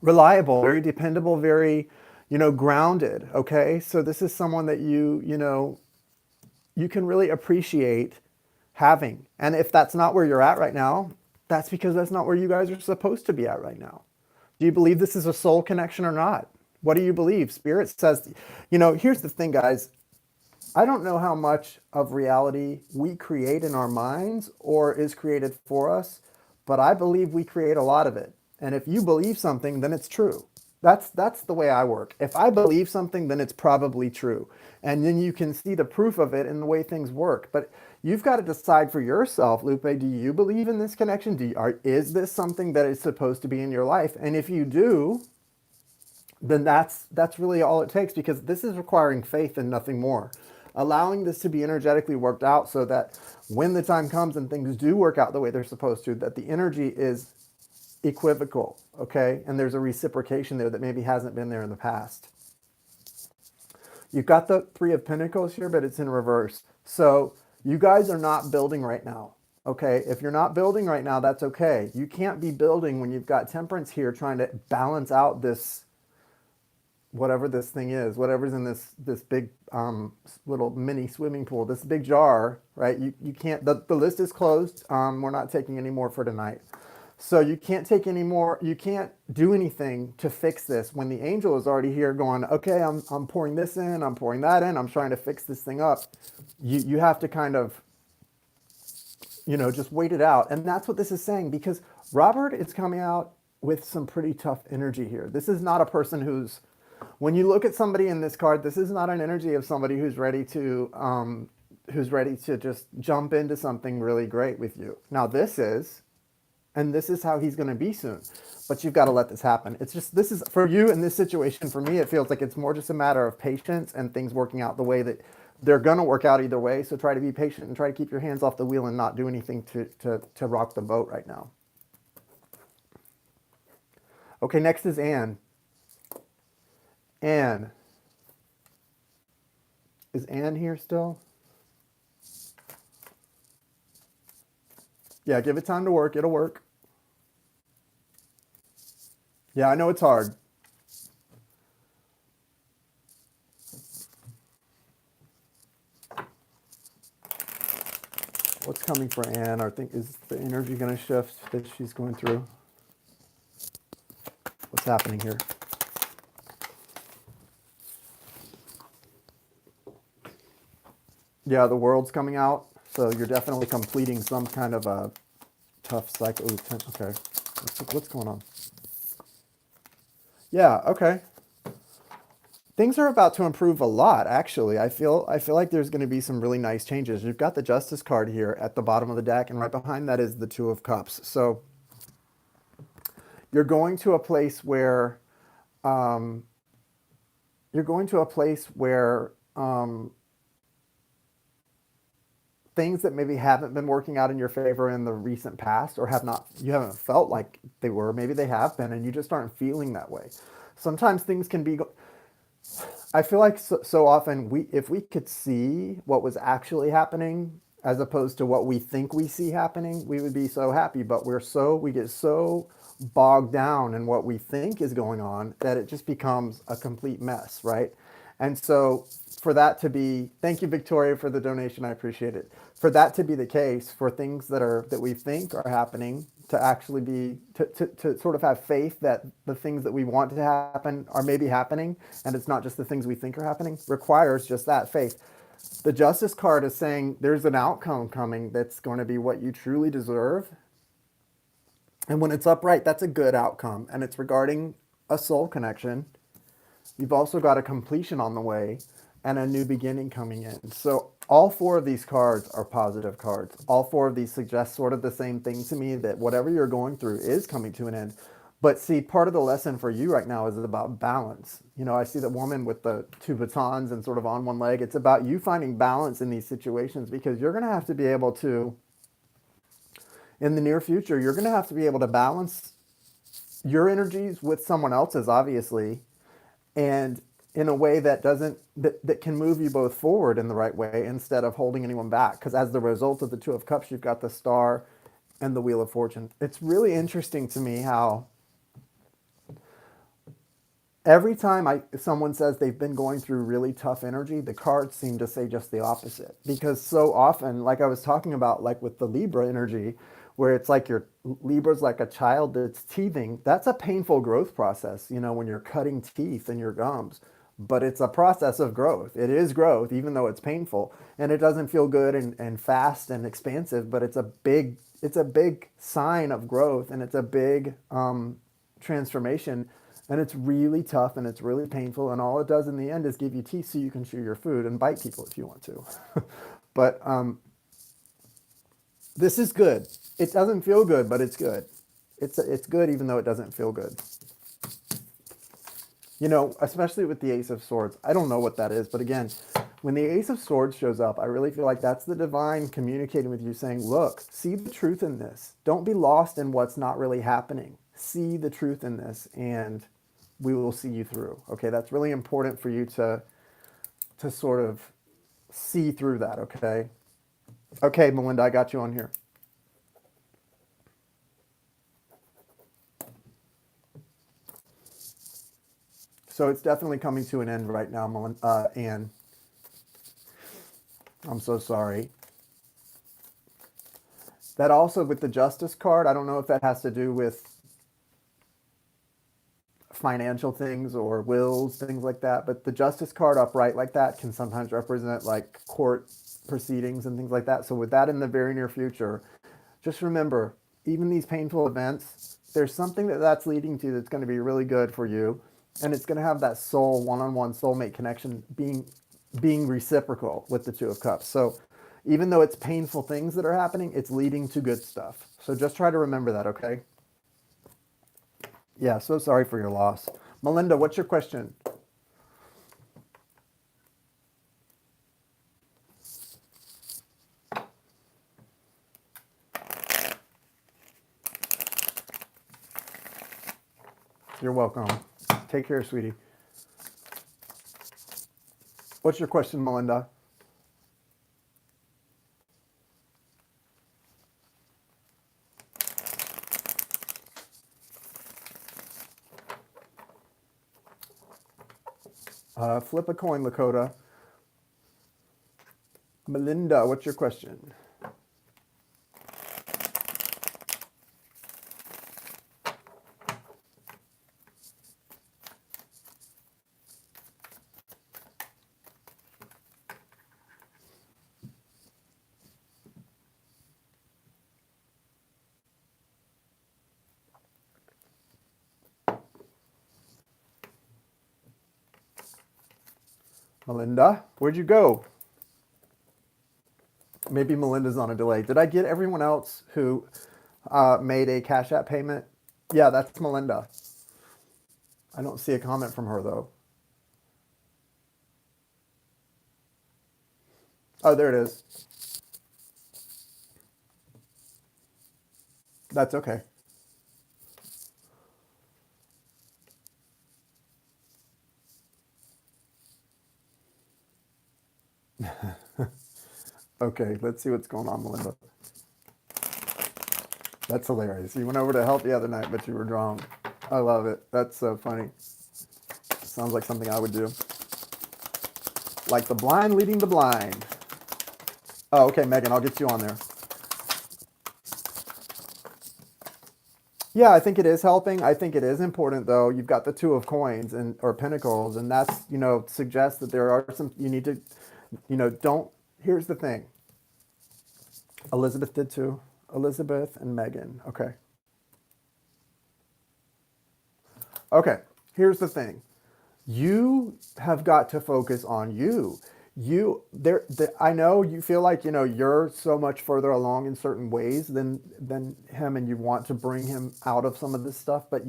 reliable, very dependable, very, grounded. Okay. So this is someone that you can really appreciate having. And if that's not where you're at right now, that's because that's not where you guys are supposed to be at right now. Do you believe this is a soul connection or not? What do you believe? Spirit says, here's the thing, guys. I don't know how much of reality we create in our minds or is created for us, but I believe we create a lot of it. And if you believe something, then it's true. That's the way I work. If I believe something, then it's probably true. And then you can see the proof of it in the way things work. But you've got to decide for yourself, Lupe, do you believe in this connection? Is this something that is supposed to be in your life? And if you do, then that's really all it takes, because this is requiring faith and nothing more. Allowing this to be energetically worked out so that when the time comes and things do work out the way they're supposed to, that the energy is equivocal, okay? And there's a reciprocation there that maybe hasn't been there in the past. You've got the Three of Pentacles here, but it's in reverse. So you guys are not building right now, okay? If you're not building right now, that's okay. You can't be building when you've got Temperance here trying to balance out this, whatever this thing is, whatever's in this big little mini swimming pool, this big jar, right? You can't, the list is closed. We're not taking any more for tonight. So you can't take any more, you can't do anything to fix this when the angel is already here going, okay, I'm pouring this in, I'm pouring that in, I'm trying to fix this thing up. You have to kind of, just wait it out. And that's what this is saying, because Robert is coming out with some pretty tough energy here. This is not a person when you look at somebody in this card, this is not an energy of somebody who's ready to just jump into something really great with you. Now this is how he's going to be soon. But you've got to let this happen. It's just, this is for you in this situation. For me, it feels like it's more just a matter of patience and things working out the way that they're going to work out either way. So try to be patient and try to keep your hands off the wheel and not do anything to rock the boat right now. Okay, next is Anne. Anne. Is Anne here still? Yeah, give it time to work. It'll work. Yeah, I know it's hard. What's coming for Anne? Is the energy going to shift that she's going through? What's happening here? Yeah, the world's coming out. So you're definitely completing some kind of a tough cycle. Ooh, okay. What's going on? Yeah, okay. Things are about to improve a lot, actually. I feel like there's going to be some really nice changes. You've got the Justice card here at the bottom of the deck, and right behind that is the Two of Cups. So you're going to a place where things that maybe haven't been working out in your favor in the recent past, or you haven't felt like they were, maybe they have been, and you just aren't feeling that way. Sometimes things can be, I feel like so often if we could see what was actually happening as opposed to what we think we see happening, we would be so happy. But we get so bogged down in what we think is going on that it just becomes a complete mess, right? And so for that to be, thank you, Victoria, for the donation. I appreciate it. For that to be the case, for things that we think are happening to actually be, to sort of have faith that the things that we want to happen are maybe happening, and it's not just the things we think are happening, requires just that faith. The Justice card is saying there's an outcome coming that's going to be what you truly deserve. And when it's upright, that's a good outcome. And it's regarding a soul connection. You've also got a completion on the way and a new beginning coming in. So all four of these cards are positive cards. All four of these suggest sort of the same thing to me, that whatever you're going through is coming to an end. But see, part of the lesson for you right now is about balance. I see the woman with the two batons and sort of on one leg. It's about you finding balance in these situations, because you're going to have to be able to, in the near future, you're going to have to be able to balance your energies with someone else's, obviously, and in a way that can move you both forward in the right way instead of holding anyone back. Because as the result of the Two of Cups, you've got the Star and the Wheel of Fortune. It's really interesting to me how Every time someone says they've been going through really tough energy, the cards seem to say just the opposite. Because so often, like I was talking about, like with the Libra energy, where it's like your Libra's like a child that's teething. That's a painful growth process, when you're cutting teeth in your gums. But it's a process of growth. It is growth, even though it's painful. And it doesn't feel good and fast and expansive, but it's a big sign of growth, and it's a big transformation, and it's really tough and it's really painful, and all it does in the end is give you teeth so you can chew your food and bite people if you want to. But this is good. It doesn't feel good, but it's good. It's good even though it doesn't feel good. Especially with the Ace of Swords. I don't know what that is, but again, when the Ace of Swords shows up, I really feel like that's the divine communicating with you, saying, look, see the truth in this. Don't be lost in what's not really happening. See the truth in this, and we will see you through. Okay, that's really important for you to sort of see through that, okay? Okay, Melinda, I got you on here. So it's definitely coming to an end right now, Anne. I'm so sorry. That also with the Justice card, I don't know if that has to do with financial things or wills, things like that, but the Justice card upright like that can sometimes represent like court proceedings and things like that. So with that in the very near future, just remember, even these painful events, there's something that's leading to that's going to be really good for you, and it's going to have that soul one-on-one soulmate connection being reciprocal with the Two of Cups. So even though it's painful things that are happening, it's leading to good stuff. So just try to remember that, okay? Yeah, so sorry for your loss. Melinda, what's your question? You're welcome. Take care, sweetie. What's your question, Melinda? Flip a coin, Lakota. Melinda, what's your question? Melinda, where'd you go? Maybe Melinda's on a delay. Did I get everyone else who made a Cash App payment? Yeah, that's Melinda. I don't see a comment from her, though. Oh, there it is. That's okay. Okay, let's see what's going on, Melinda. That's hilarious. You went over to help the other night, but you were drunk. I love it. That's so funny. Sounds like something I would do. Like the blind leading the blind. Oh, okay, Megan, I'll get you on there. Yeah, I think it is helping. I think it is important, though. You've got the Two of Coins and or Pentacles, and that's suggests that there are some you need to, don't. Here's the thing. Elizabeth did too. Elizabeth and Megan. Okay. Okay. Here's the thing. You have got to focus on you. I know you feel like you're so much further along in certain ways than him, and you want to bring him out of some of this stuff. But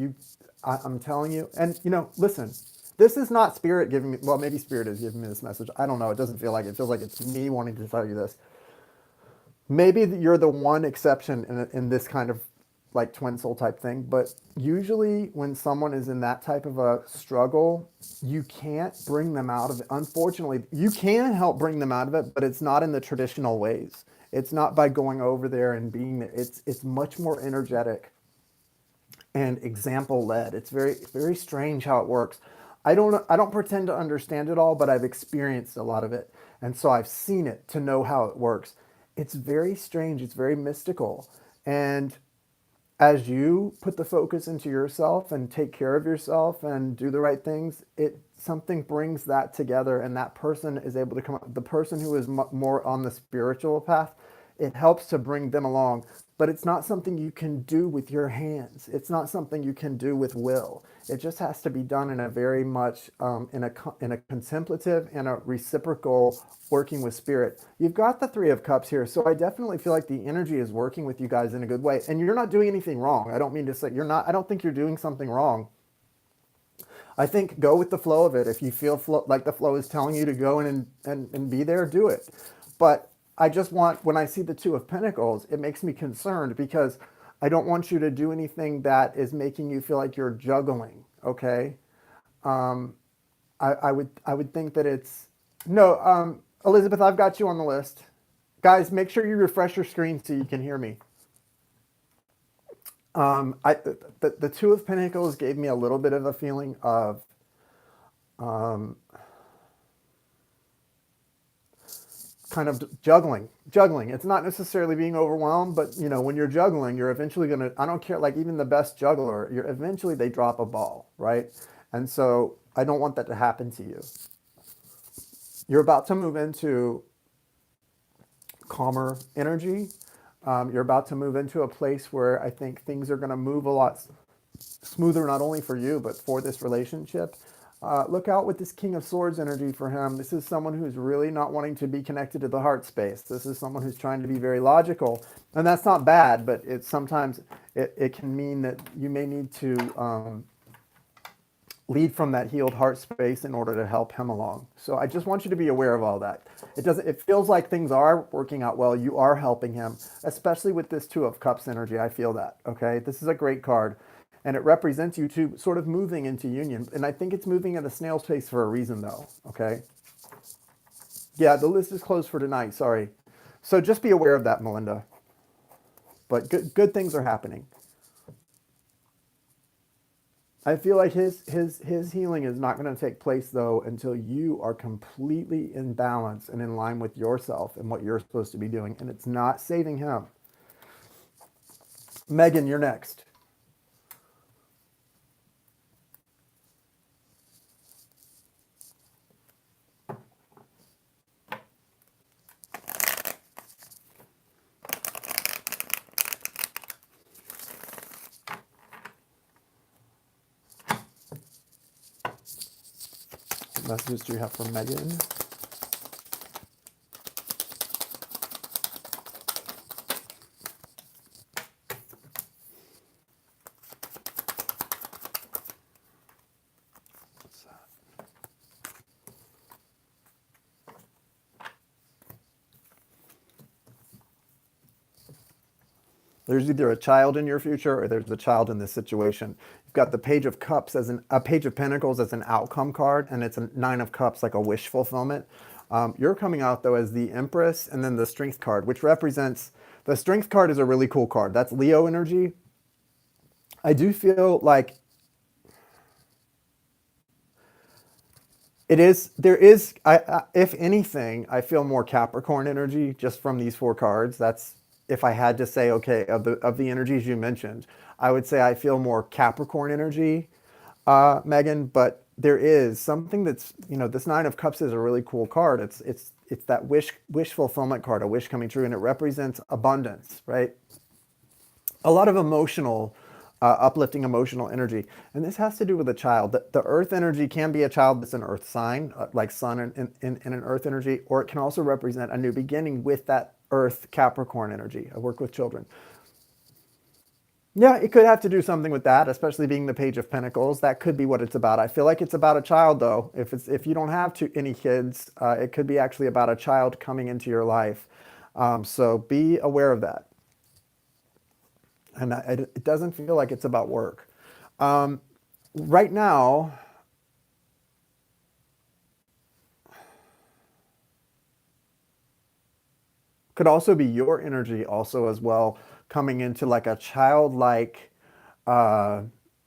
I'm telling you, and listen, this is not spirit giving me. Well, maybe spirit is giving me this message. I don't know. It doesn't feel like it. It feels like it's me wanting to tell you this. Maybe you're the one exception in this kind of like twin soul type thing, but usually when someone is in that type of a struggle, you can't bring them out of it. Unfortunately, you can help bring them out of it, but it's not in the traditional ways. It's not by going over there and being there. It's much more energetic and example led. It's very very strange how it works. I don't pretend to understand it all, but I've experienced a lot of it. And so I've seen it to know how it works. It's very strange, it's very mystical. And as you put the focus into yourself and take care of yourself and do the right things, it something brings that together, and that person is able to come up. The person who is more on the spiritual path, it helps to bring them along. But it's not something you can do with your hands. It's not something you can do with will. It just has to be done in a very much in a contemplative and a reciprocal working with spirit. You've got the Three of Cups here, so I definitely feel like the energy is working with you guys in a good way, and you're not doing anything wrong. I don't mean to say you're not. I don't think you're doing something wrong. I think go with the flow of it. If you feel like the flow is telling you to go in and be there, do it. But I just want, when I see the Two of Pentacles, it makes me concerned because I don't want you to do anything that is making you feel like you're juggling. Okay. I would think that it's no, Elizabeth, I've got you on the list. Guys, make sure you refresh your screen so you can hear me. The Two of Pentacles gave me a little bit of a feeling of kind of juggling. It's not necessarily being overwhelmed, but you know, when you're juggling, you're eventually going to, I don't care, like even the best juggler, you're eventually they drop a ball, right? And so I don't want that to happen to you. You're about to move into calmer energy. You're about to move into a place where I think things are going to move a lot smoother, not only for you, but for this relationship. Look out with this King of Swords energy for him. This is someone who's really not wanting to be connected to the heart space. This is someone who's trying to be very logical. And that's not bad, but it's sometimes it can mean that you may need to lead from that healed heart space in order to help him along. So I just want you to be aware of all that. It feels like things are working out well. You are helping him, especially with this Two of Cups energy. I feel that, okay? This is a great card, and it represents you two sort of moving into union. And I think it's moving at a snail's pace for a reason, though, okay? Yeah, the list is closed for tonight, sorry. So just be aware of that, Melinda. But good things are happening. I feel like his healing is not going to take place, though, until you are completely in balance and in line with yourself and what you're supposed to be doing. And it's not saving him. Megan, you're next. What messages do you have for Megan? There's either a child in your future or there's a child in this situation. You've got the Page of Cups as a Page of Pentacles as an outcome card, and it's a Nine of Cups, like a wish fulfillment. You're coming out though as the Empress, and then the Strength card, which represents, the Strength card is a really cool card. That's Leo energy. I do feel like if anything, I feel more Capricorn energy just from these four cards. That's, if I had to say, okay, of the energies you mentioned, I would say I feel more Capricorn energy, Megan. But there is something that's, this Nine of Cups is a really cool card. It's that wish fulfillment card, a wish coming true, and it represents abundance, right? A lot of emotional, uplifting emotional energy. And this has to do with a child. The earth energy can be a child that's an earth sign, like sun in an earth energy, or it can also represent a new beginning with that earth Capricorn energy. I work with children. Yeah, it could have to do something with that, especially being the Page of Pentacles. That could be what it's about. I feel like it's about a child, though. If you don't have any kids, it could be actually about a child coming into your life. So be aware of that. And it doesn't feel like it's about work. Right now, could also be your energy also as well, coming into like a childlike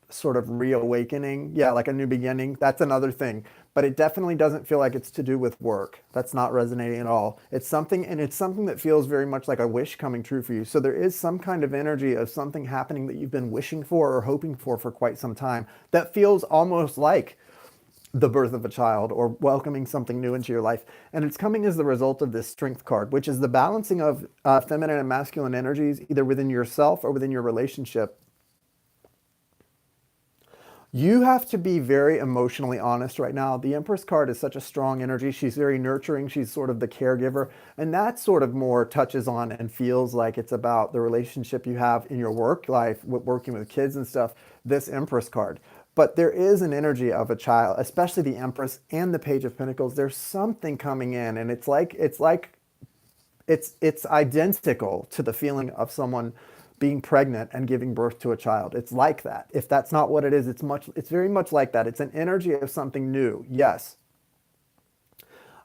sort of reawakening. Yeah, like a new beginning. That's another thing. But it definitely doesn't feel like it's to do with work. That's not resonating at all. It's something, and it's something that feels very much like a wish coming true for you. So there is some kind of energy of something happening that you've been wishing for or hoping for quite some time that feels almost like the birth of a child or welcoming something new into your life. And it's coming as the result of this strength card, which is the balancing of feminine and masculine energies, either within yourself or within your relationship. You have to be very emotionally honest right now. The Empress card is such a strong energy. She's very nurturing. She's sort of the caregiver. And that sort of more touches on and feels like it's about the relationship you have in your work life, with working with kids and stuff, this Empress card. But there is an energy of a child, especially the Empress and the Page of Pentacles. There's something coming in, and it's identical to the feeling of someone being pregnant and giving birth to a child. It's like that. If that's not what it is, it's very much like that. It's an energy of something new. Yes.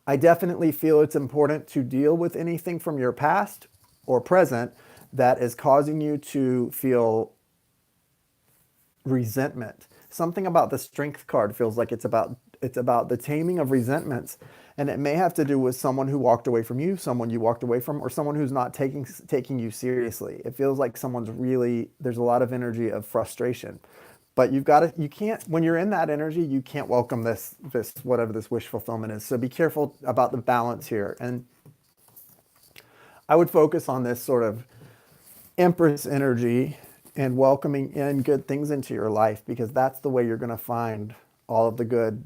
I definitely feel it's important to deal with anything from your past or present that is causing you to feel resentment. Something about the Strength card feels like it's about the taming of resentments, and it may have to do with someone who walked away from you, someone you walked away from, or someone who's not taking you seriously. It feels like there's a lot of energy of frustration. But you can't, when you're in that energy, you can't welcome this whatever this wish fulfillment is. So be careful about the balance here. And I would focus on this sort of Empress energy and welcoming in good things into your life, because that's the way you're going to find all of the good.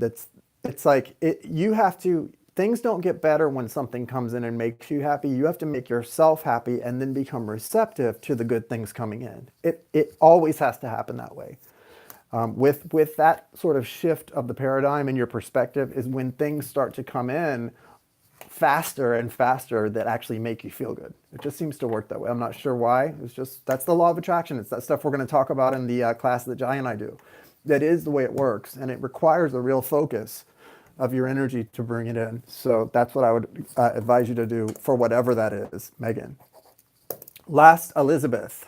Things don't get better when something comes in and makes you happy. You have to make yourself happy and then become receptive to the good things coming in. It always has to happen that way. With that sort of shift of the paradigm in your perspective is when things start to come in faster and faster that actually make you feel good. It just seems to work that way. I'm not sure why. That's the law of attraction. It's that stuff we're going to talk about in the class that Jai and I do. That is the way it works, and it requires a real focus of your energy to bring it in. So that's what I would advise you to do for whatever that is, Megan. Last, Elizabeth.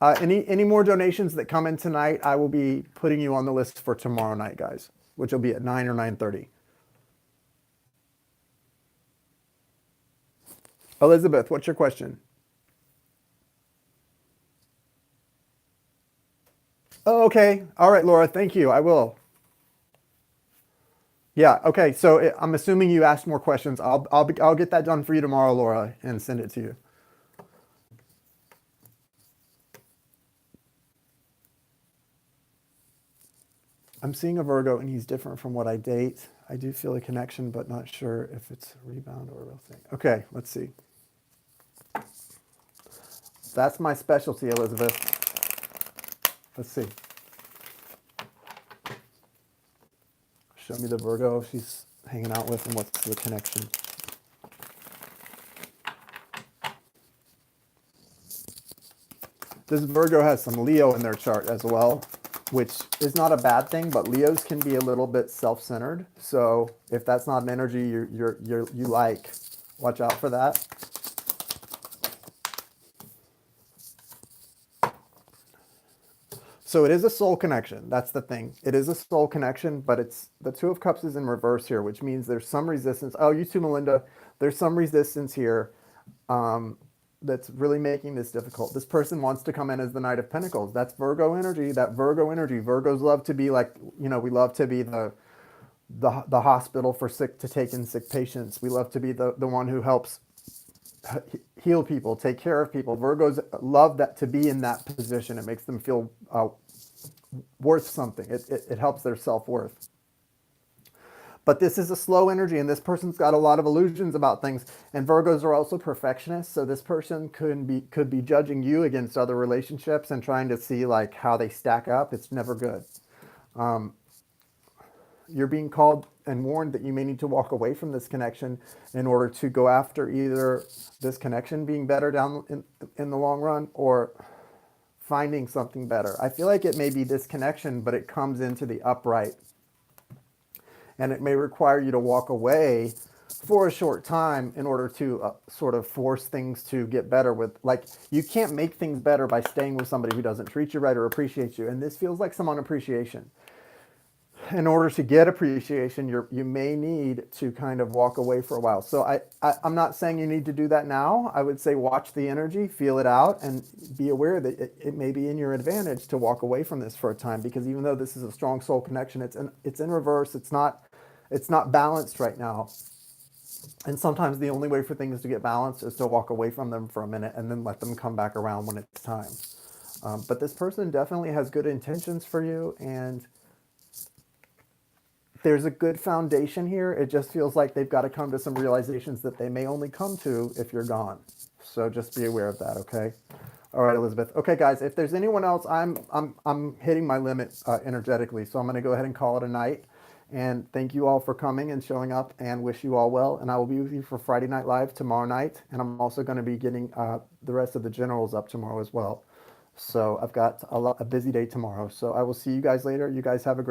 Any more donations that come in tonight, I will be putting you on the list for tomorrow night, guys, which will be at 9 or 9:30. Elizabeth, what's your question? Oh, okay. All right, Laura. Thank you. I will. Yeah. Okay. So I'm assuming you asked more questions. I'll get that done for you tomorrow, Laura, and send it to you. I'm seeing a Virgo, and he's different from what I date. I do feel a connection, but not sure if it's a rebound or a real thing. Okay. Let's see. That's my specialty, Elizabeth. Let's see. Show me the Virgo she's hanging out with and what's the connection. This Virgo has some Leo in their chart as well, which is not a bad thing, but Leos can be a little bit self-centered. So if that's not an energy you like, watch out for that. So it is a soul connection. That's the thing. It is a soul connection, but it's the Two of Cups is in reverse here, which means there's some resistance. Oh, you too, Melinda. There's some resistance here that's really making this difficult. This person wants to come in as the Knight of Pentacles. That's Virgo energy. That Virgo energy. Virgos love to be like, we love to be the hospital for to take in sick patients. We love to be the one who helps heal people, take care of people. Virgos love that, to be in that position. It makes them feel worth something. It helps their self-worth. But this is a slow energy, and this person's got a lot of illusions about things. And Virgos are also perfectionists, so this person could be judging you against other relationships and trying to see like how they stack up. It's never good. You're being called and warned that you may need to walk away from this connection in order to go after either this connection being better down in the long run, or finding something better. I feel like it may be this connection, but it comes into the upright, and it may require you to walk away for a short time in order to sort of force things to get better with, like, you can't make things better by staying with somebody who doesn't treat you right or appreciate you. And this feels like some unappreciation. In order to get appreciation, you may need to kind of walk away for a while. So I'm not saying you need to do that now. I would say watch the energy, feel it out, and be aware that it may be in your advantage to walk away from this for a time, because even though this is a strong soul connection, it's in reverse. It's not balanced right now. And sometimes the only way for things to get balanced is to walk away from them for a minute and then let them come back around when it's time. But this person definitely has good intentions for you, and there's a good foundation here. It just feels like they've got to come to some realizations that they may only come to if you're gone. So just be aware of that, okay? All right, Elizabeth. Okay, guys, if there's anyone else, I'm hitting my limit energetically, so I'm going to go ahead and call it a night. And thank you all for coming and showing up, and wish you all well. And I will be with you for Friday Night Live tomorrow night. And I'm also going to be getting the rest of the generals up tomorrow as well. So I've got a busy day tomorrow. So I will see you guys later. You guys have a great